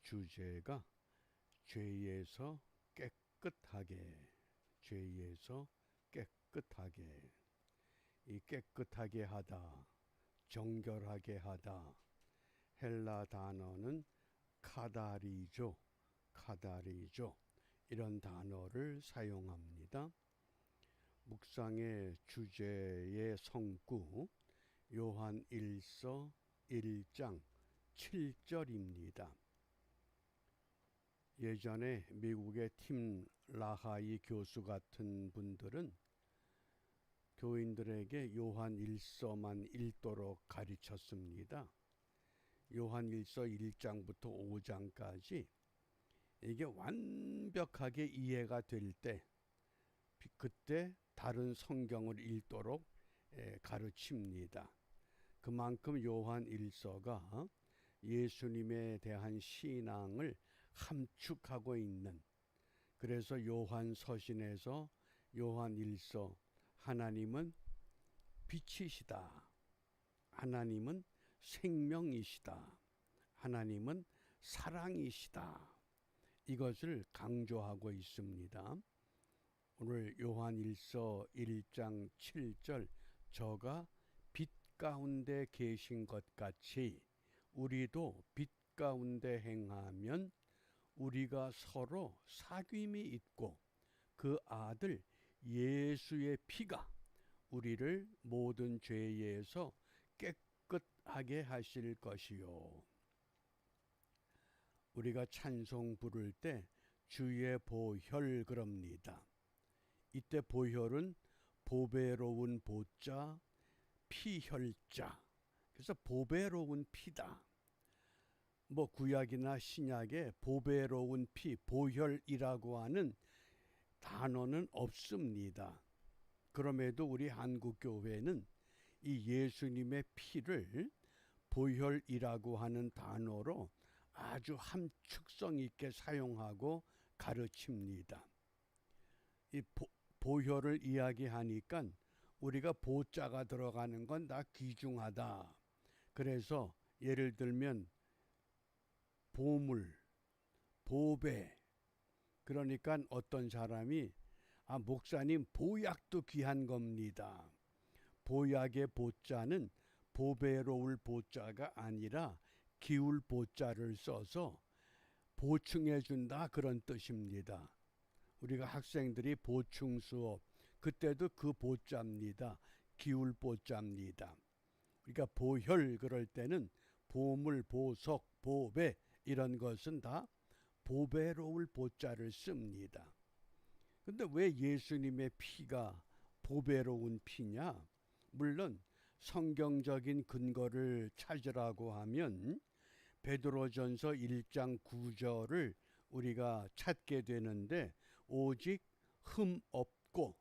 주제가 죄에서 깨끗하게, 죄에서 깨끗하게. 이 깨끗하게 하다, 정결하게 하다, 헬라 단어는 카다리죠. 카다리죠. 이런 단어를 사용합니다. 묵상의 주제의 성구 요한 1서 1장 7절입니다. 예전에 미국의 팀 라하이 교수 같은 분들은 교인들에게 요한 1서만 읽도록 가르쳤습니다. 요한 1서 1장부터 5장까지 이게 완벽하게 이해가 될 때 그때 다른 성경을 읽도록 가르칩니다. 그만큼 요한 1서가 예수님에 대한 신앙을 함축하고 있는, 그래서 요한 서신에서 요한 1서 하나님은 빛이시다, 하나님은 생명이시다, 하나님은 사랑이시다, 이것을 강조하고 있습니다. 오늘 요한 1서 1장 7절 저가 빛 가운데 계신 것 같이 우리도 빛 가운데 행하면 우리가 서로 사귐이 있고 그 아들 예수의 피가 우리를 모든 죄에서 깨끗하게 하실 것이요. 우리가 찬송 부를 때 주의 보혈 그럽니다. 이때 보혈은 보배로운 보자, 피혈자. 그래서 보배로운 피다. 구약이나 신약에 보배로운 피, 보혈이라고 하는 단어는 없습니다. 그럼에도 우리 한국교회는 이 예수님의 피를 보혈이라고 하는 단어로 아주 함축성 있게 사용하고 가르칩니다. 이 보혈을 이야기하니까 우리가 보자가 들어가는 건 다 귀중하다. 그래서 예를 들면 보물, 보배. 그러니까 어떤 사람이 목사님 보약도 귀한 겁니다. 보약의 보자는 보배로울 보자가 아니라 기울 보자를 써서 보충해 준다, 그런 뜻입니다. 우리가 학생들이 보충 수업 그때도 그 보자입니다. 기울 보자입니다. 그러니까 보혈 그럴 때는 보물, 보석, 보배 이런 것은 다 보배로울 보자를 씁니다. 근데 왜 예수님의 피가 보배로운 피냐? 물론 성경적인 근거를 찾으라고 하면 베드로전서 1장 9절을 우리가 찾게 되는데, 오직 흠 없고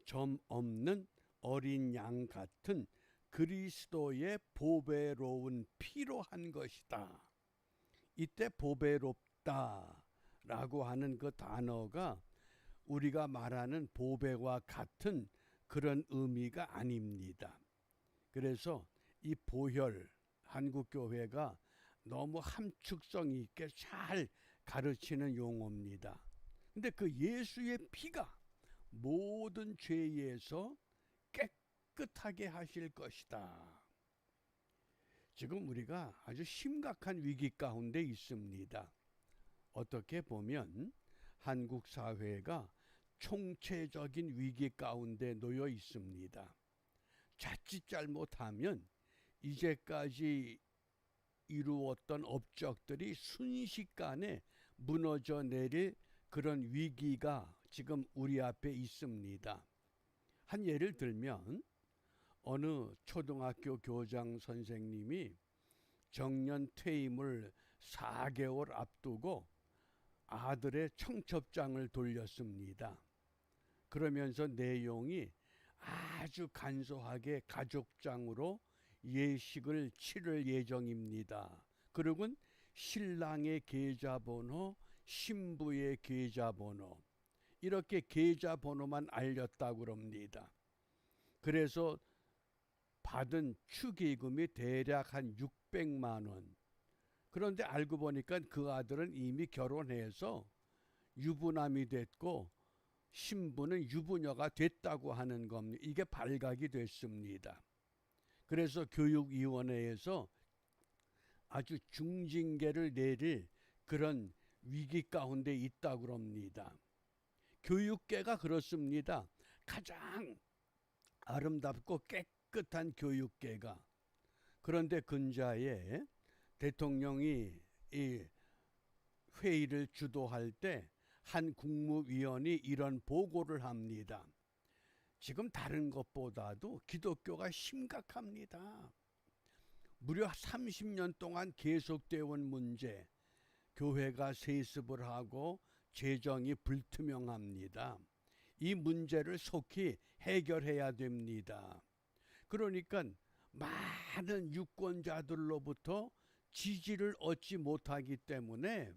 점 없는 어린 양 같은 그리스도의 보배로운 피로 한 것이다. 이때 보배롭다라고 하는 그 단어가 우리가 말하는 보배와 같은 그런 의미가 아닙니다. 그래서 이 보혈, 한국교회가 너무 함축성 있게 잘 가르치는 용어입니다. 근데 그 예수의 피가 모든 죄에서 깨끗하게 하실 것이다. 지금 우리가 아주 심각한 위기 가운데 있습니다. 어떻게 보면 한국 사회가 총체적인 위기 가운데 놓여 있습니다. 자칫 잘못하면 이제까지 이루었던 업적들이 순식간에 무너져 내릴 그런 위기가 지금 우리 앞에 있습니다. 한 예를 들면 어느 초등학교 교장 선생님이 정년 퇴임을 4개월 앞두고 아들의 청첩장을 돌렸습니다. 그러면서 내용이 아주 간소하게 가족장으로 예식을 치를 예정입니다. 그리고 신랑의 계좌번호, 신부의 계좌번호, 이렇게 계좌번호만 알렸다고 합니다. 그래서 받은 축의금이 대략 한 600만 원, 그런데 알고 보니까 그 아들은 이미 결혼해서 유부남이 됐고 신부는 유부녀가 됐다고 하는 겁니다. 이게 발각이 됐습니다. 그래서 교육위원회에서 아주 중징계를 내릴 그런 위기 가운데 있다고 합니다. 교육계가 그렇습니다. 가장 아름답고 깨끗한 교육계가. 그런데 근자에 대통령이 이 회의를 주도할 때 한 국무위원이 이런 보고를 합니다. 지금 다른 것보다도 기독교가 심각합니다. 무려 30년 동안 계속되어 온 문제, 교회가 세습을 하고 재정이 불투명합니다. 이 문제를 속히 해결해야 됩니다. 그러니까 많은 유권자들로부터 지지를 얻지 못하기 때문에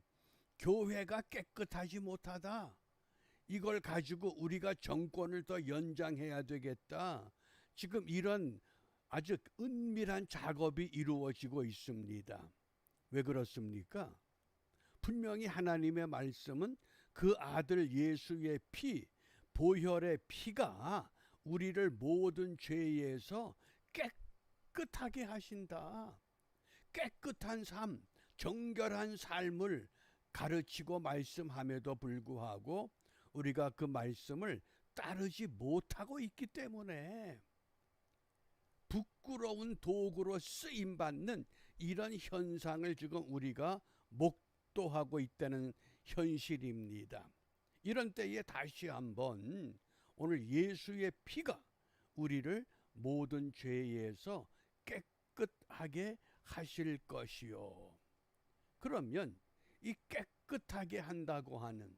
교회가 깨끗하지 못하다. 이걸 가지고 우리가 정권을 더 연장해야 되겠다. 지금 이런 아주 은밀한 작업이 이루어지고 있습니다. 왜 그렇습니까? 분명히 하나님의 말씀은 그 아들 예수의 피, 보혈의 피가 우리를 모든 죄에서 깨끗하게 하신다. 깨끗한 삶, 정결한 삶을 가르치고 말씀함에도 불구하고 우리가 그 말씀을 따르지 못하고 있기 때문에 부끄러운 도구로 쓰임받는 이런 현상을 지금 우리가 목도하고 있다는 현실입니다. 이런 때에 다시 한번 오늘 예수의 피가 우리를 모든 죄에서 깨끗하게 하실 것이요. 그러면 이 깨끗하게 한다고 하는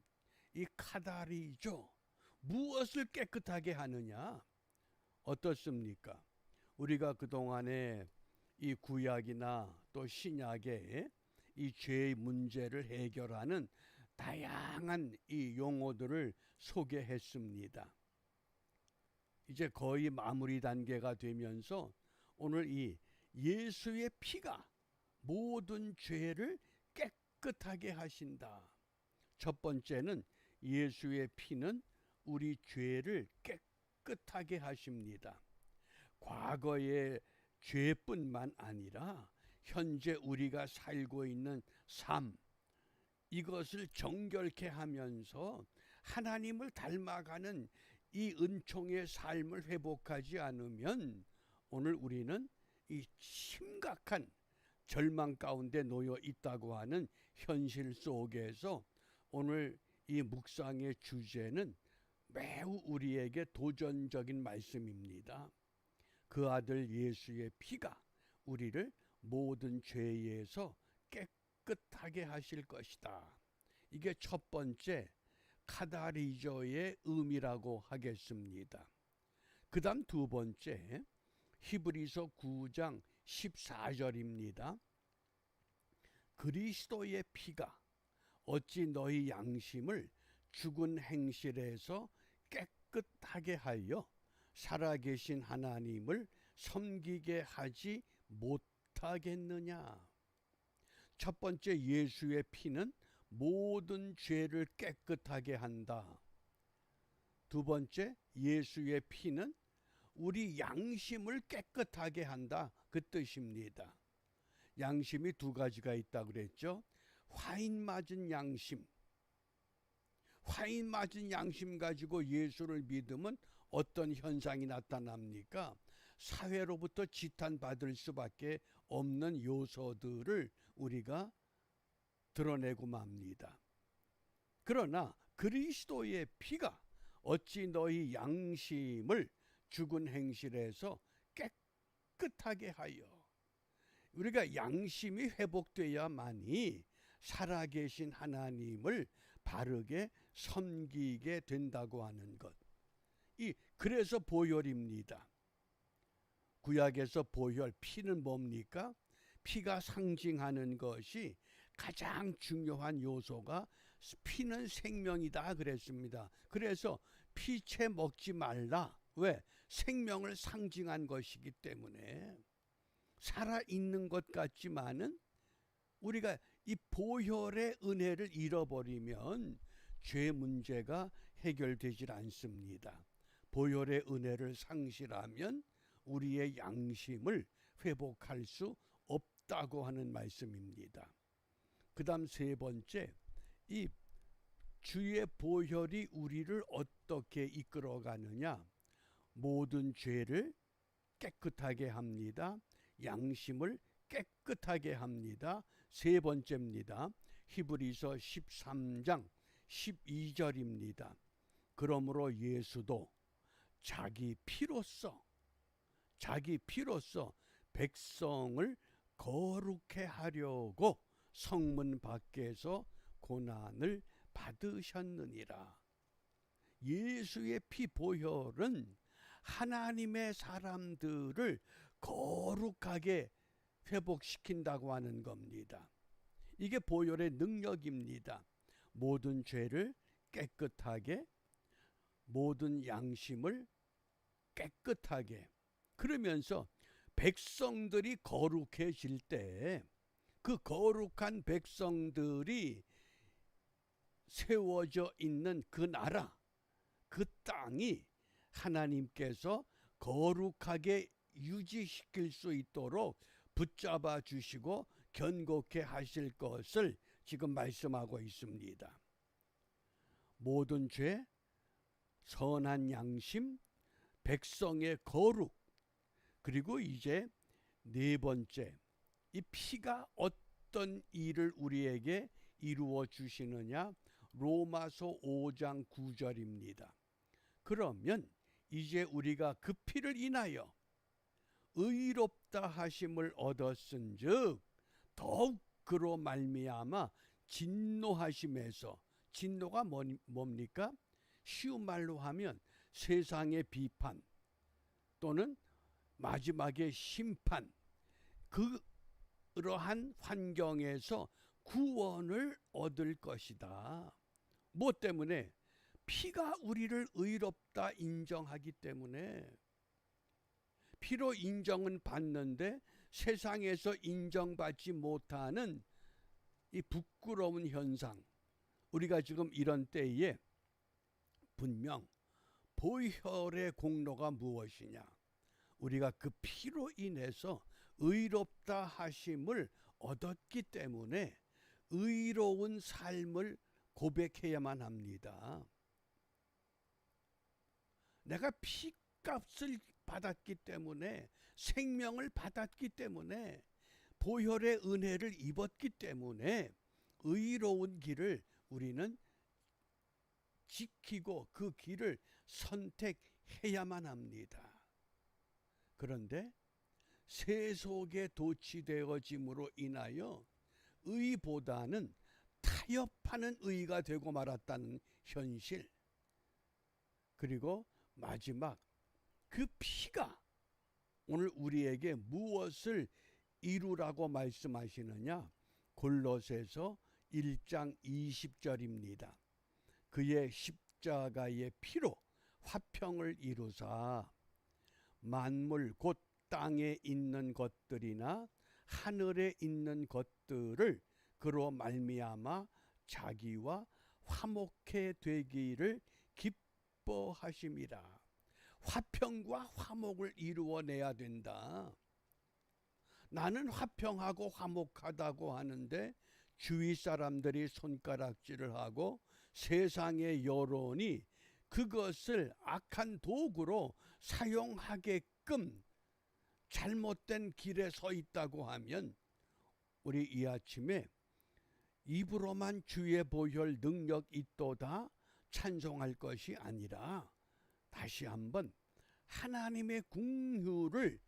이 카다리죠. 무엇을 깨끗하게 하느냐? 어떻습니까? 우리가 그동안에 이 구약이나 또 신약에 이 죄의 문제를 해결하는 다양한 이 용어들을 소개했습니다. 이제 거의 마무리 단계가 되면서 오늘 이 예수의 피가 모든 죄를 깨끗하게 하신다. 첫 번째는 예수의 피는 우리 죄를 깨끗하게 하십니다. 과거의 죄뿐만 아니라 현재 우리가 살고 있는 삶, 이것을 정결케 하면서 하나님을 닮아가는 이 은총의 삶을 회복하지 않으면 오늘 우리는 이 심각한 절망 가운데 놓여 있다고 하는 현실 속에서 오늘 이 묵상의 주제는 매우 우리에게 도전적인 말씀입니다. 그 아들 예수의 피가 우리를 모든 죄에서 깨끗하게 하실 것이다. 이게 첫 번째 카다리저의 의미라고 하겠습니다. 그 다음 두 번째 히브리서 9장 14절입니다. 그리스도의 피가 어찌 너희 양심을 죽은 행실에서 깨끗하게 하여 살아계신 하나님을 섬기게 하지 못하겠느냐. 첫 번째 예수의 피는 모든 죄를 깨끗하게 한다. 두 번째 예수의 피는 우리 양심을 깨끗하게 한다. 그 뜻입니다. 양심이 두 가지가 있다고 그랬죠. 화인 맞은 양심. 화인 맞은 양심 가지고 예수를 믿으면 어떤 현상이 나타납니까? 사회로부터 지탄받을 수밖에 없는 요소들을 우리가 드러내고 맙니다. 그러나 그리스도의 피가 어찌 너희 양심을 죽은 행실에서 깨끗하게 하여, 우리가 양심이 회복돼야만이 살아계신 하나님을 바르게 섬기게 된다고 하는 것. 그래서 보혈입니다. 구약에서 보혈, 피는 뭡니까? 피가 상징하는 것이 가장 중요한 요소가 피는 생명이다 그랬습니다. 그래서 피채 먹지 말라. 왜? 생명을 상징한 것이기 때문에 살아있는 것 같지만은 우리가 이 보혈의 은혜를 잃어버리면 죄 문제가 해결되질 않습니다. 보혈의 은혜를 상실하면 우리의 양심을 회복할 수 없다고 하는 말씀입니다. 그 다음 세 번째, 이 주의 보혈이 우리를 어떻게 이끌어가느냐? 모든 죄를 깨끗하게 합니다. 양심을 깨끗하게 합니다. 세 번째입니다. 히브리서 13장 12절입니다. 그러므로 예수도 자기 피로써 백성을 거룩해 하려고 성문 밖에서 고난을 받으셨느니라. 예수의 피 보혈은 하나님의 사람들을 거룩하게 회복시킨다고 하는 겁니다. 이게 보혈의 능력입니다. 모든 죄를 깨끗하게, 모든 양심을 깨끗하게, 그러면서 백성들이 거룩해질 때 그 거룩한 백성들이 세워져 있는 그 나라, 그 땅이 하나님께서 거룩하게 유지시킬 수 있도록 붙잡아 주시고 견고케 하실 것을 지금 말씀하고 있습니다. 모든 죄, 선한 양심, 백성의 거룩, 그리고 이제 네 번째, 이 피가 어떤 일을 우리에게 이루어 주시느냐? 로마서 5장 9절입니다. 그러면 이제 우리가 그 피를 인하여 의롭다 하심을 얻었은즉 더욱 그로 말미암아 진노하심에서, 진노가 뭡니까? 쉬운 말로 하면 세상의 비판 또는 마지막에 심판, 그러한 환경에서 구원을 얻을 것이다. 뭐 때문에? 피가 우리를 의롭다 인정하기 때문에. 피로 인정은 받는데 세상에서 인정받지 못하는 이 부끄러운 현상, 우리가 지금 이런 때에 분명 보혈의 공로가 무엇이냐? 우리가 그 피로 인해서 의롭다 하심을 얻었기 때문에 의로운 삶을 고백해야만 합니다. 내가 피값을 받았기 때문에, 생명을 받았기 때문에, 보혈의 은혜를 입었기 때문에 의로운 길을 우리는 지키고 그 길을 선택해야만 합니다. 그런데 세속에 도취되어짐으로 인하여 의보다는 타협하는 의가 되고 말았다는 현실, 그리고 마지막 그 피가 오늘 우리에게 무엇을 이루라고 말씀하시느냐? 골로새서 1장 20절입니다. 그의 십자가의 피로 화평을 이루사 만물 곧 땅에 있는 것들이나 하늘에 있는 것들을 그로 말미암아 자기와 화목해 되기를 기뻐하심이라. 화평과 화목을 이루어내야 된다. 나는 화평하고 화목하다고 하는데 주위 사람들이 손가락질을 하고 세상의 여론이 그것을 악한 도구로 사용하게끔 잘못된 길에 서 있다고 하면 우리 이 아침에 입으로만 주의 보혈 능력 있도다 찬송할 것이 아니라 다시 한번 하나님의 긍휼을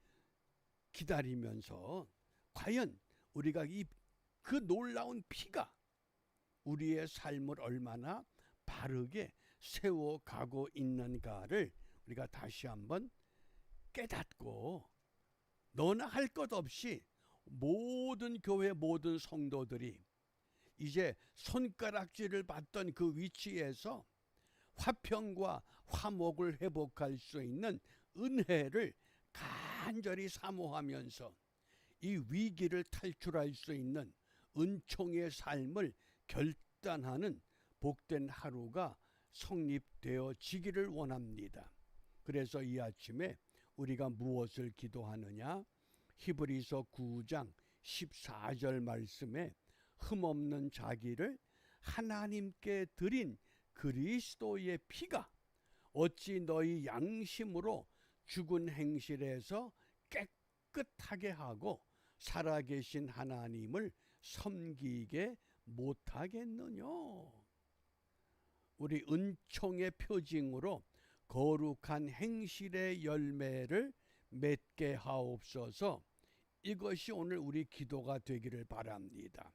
기다리면서 과연 우리가 그 놀라운 피가 우리의 삶을 얼마나 바르게 세워가고 있는가를 우리가 다시 한번 깨닫고, 너나 할 것 없이 모든 교회 모든 성도들이 이제 손가락질을 받던 그 위치에서 화평과 화목을 회복할 수 있는 은혜를 간절히 사모하면서 이 위기를 탈출할 수 있는 은총의 삶을 결단하는 복된 하루가 성립되어지기를 원합니다. 그래서 이 아침에 우리가 무엇을 기도하느냐? 히브리서 9장 14절 말씀에 흠없는 자기를 하나님께 드린 그리스도의 피가 어찌 너희 양심으로 죽은 행실에서 깨끗하게 하고 살아계신 하나님을 섬기게 못하겠느냐? 우리 은총의 표징으로 거룩한 행실의 열매를 맺게 하옵소서. 이것이 오늘 우리 기도가 되기를 바랍니다.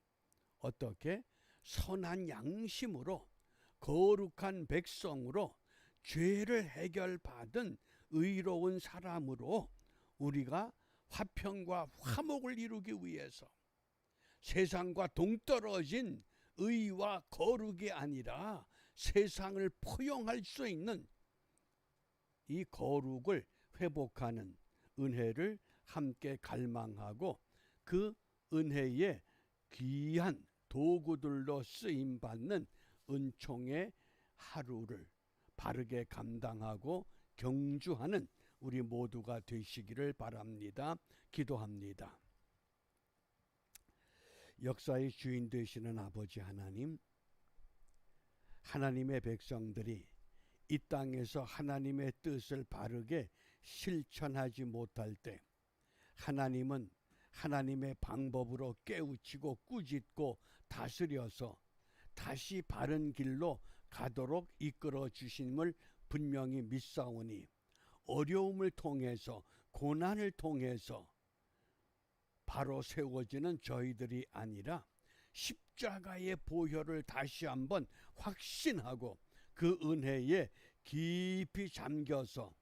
어떻게? 선한 양심으로 거룩한 백성으로 죄를 해결받은 의로운 사람으로 우리가 화평과 화목을 이루기 위해서 세상과 동떨어진 의와 거룩이 아니라 세상을 포용할 수 있는 이 거룩을 회복하는 은혜를 함께 갈망하고 그 은혜의 귀한 도구들로 쓰임받는 은총의 하루를 바르게 감당하고 경주하는 우리 모두가 되시기를 바랍니다. 기도합니다. 역사의 주인 되시는 아버지 하나님, 하나님의 백성들이 이 땅에서 하나님의 뜻을 바르게 실천하지 못할 때 하나님은 하나님의 방법으로 깨우치고 꾸짖고 다스려서 다시 바른 길로 가도록 이끌어 주심을 분명히 믿사오니 어려움을 통해서 고난을 통해서 바로 세워지는 저희들이 아니라 십자가의 보혈을 다시 한번 확신하고 그 은혜에 깊이 잠겨서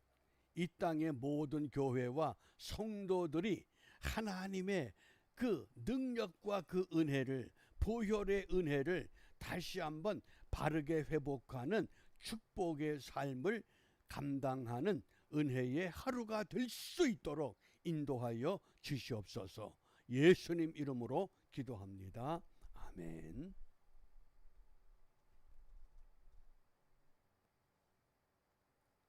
이 땅의 모든 교회와 성도들이 하나님의 그 능력과 그 은혜를, 보혈의 은혜를 다시 한번 바르게 회복하는 축복의 삶을 감당하는 은혜의 하루가 될 수 있도록 인도하여 주시옵소서. 예수님 이름으로 기도합니다. 아멘.